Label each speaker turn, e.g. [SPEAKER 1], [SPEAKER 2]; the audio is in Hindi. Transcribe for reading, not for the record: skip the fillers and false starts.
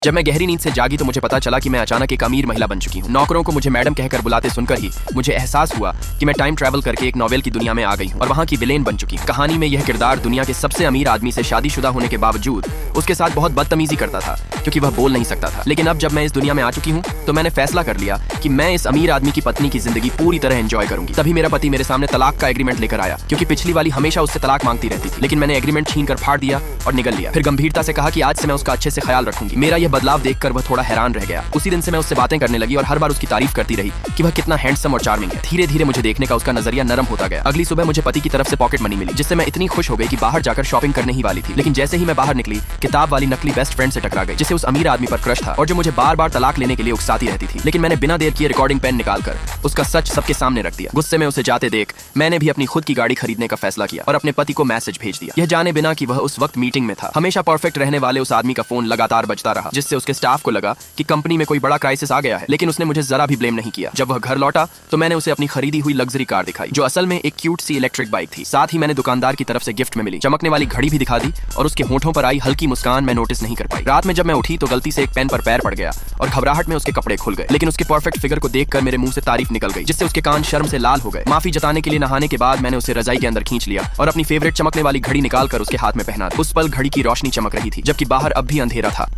[SPEAKER 1] जब मैं गहरी नींद से जागी तो मुझे पता चला कि मैं अचानक एक अमीर महिला बन चुकी हूँ। नौकरों को मुझे मैडम कहकर बुलाते सुनकर ही मुझे एहसास हुआ कि मैं टाइम ट्रैवल करके एक नॉवेल की दुनिया में आ गई हूँ और वहाँ की विलेन बन चुकी हूँ। कहानी में यह किरदार दुनिया के सबसे अमीर आदमी से शादीशुदा होने के बावजूद उसके साथ बहुत बदतमीजी करता था क्योंकि वह बोल नहीं सकता था। लेकिन अब जब मैं इस दुनिया में आ चुकी हूँ तो मैंने फैसला कर लिया कि मैं इस अमीर आदमी की पत्नी की जिंदगी पूरी तरह एंजॉय करूंगी। तभी मेरा पति मेरे सामने तलाक का एग्रीमेंट लेकर आया क्योंकि पिछली वाली हमेशा उससे तलाक मांगती रहती थी, लेकिन मैंने एग्रीमेंट छीन कर फाड़ दिया और निकल लिया। फिर गंभीरता से कहा कि आज से मैं उसका अच्छे से ख्याल रखूंगी। मेरा यह बदलाव देखकर वह थोड़ा हैरान रह गया। उसी दिन से मैं उससे बातें करने लगी और हर बार उसकी तारीफ करती रही कि वह कितना हैंडसम और चार्मिंग है। धीरे धीरे मुझे देखने का उसका नजरिया नरम होता गया। अगली सुबह मुझे पति की तरफ से पॉकेट मनी मिली जिससे मैं इतनी खुश हो गई कि बाहर जाकर शॉपिंग करने ही वाली थी। लेकिन जैसे ही मैं बाहर निकली, किताब वाली नकली बेस्ट फ्रेंड से टकरा गई जिसे उस अमीर आदमी पर क्रश था और जो मुझे बार बार तलाक लेने के लिए उकसाती रहती थी। लेकिन मैंने बिना देर किए रिकॉर्डिंग पेन निकालकर उसका सच सबके सामने रख दिया। गुस्से में उसे जाते देख मैंने भी अपनी खुद की गाड़ी खरीदने का फैसला किया और अपने पति को मैसेज भेज दिया, यह जाने बिना कि वह उस वक्त मीटिंग में था। हमेशा परफेक्ट रहने वाले उस आदमी का फोन लगातार बजता रहा जिससे उसके स्टाफ को लगा कि कंपनी में कोई बड़ा क्राइसिस आ गया है, लेकिन उसने मुझे जरा भी ब्लेम नहीं किया। जब वह घर लौटा तो मैंने उसे अपनी खरीदी हुई लग्जरी कार दिखाई जो असल में एक क्यूट सी इलेक्ट्रिक बाइक थी। साथ ही मैंने दुकानदार की तरफ से गिफ्ट में मिली चमकने वाली घड़ी भी दिखा दी और उसके होठों पर आई हल्की मुस्कान मैं नोटिस नहीं कर पाई। रात में जब मैं उठी तो गलती से एक पेन पर पैर पड़ गया और घबराहट में उसके कपड़े खुल गए, लेकिन उसके परफेक्ट फिगर को देखकर मेरे मुंह से तारीफ निकल गई जिससे उसके कान शर्म से लाल हो गए। माफी जताने के लिए नहाने के बाद मैंने उसे रजाई के अंदर खींच लिया और अपनी फेवरेट चमकने वाली घड़ी निकालकर उसके हाथ में पहना दी। उस पल घड़ी की रोशनी चमक रही थी जबकि बाहर अब भी अंधेरा था।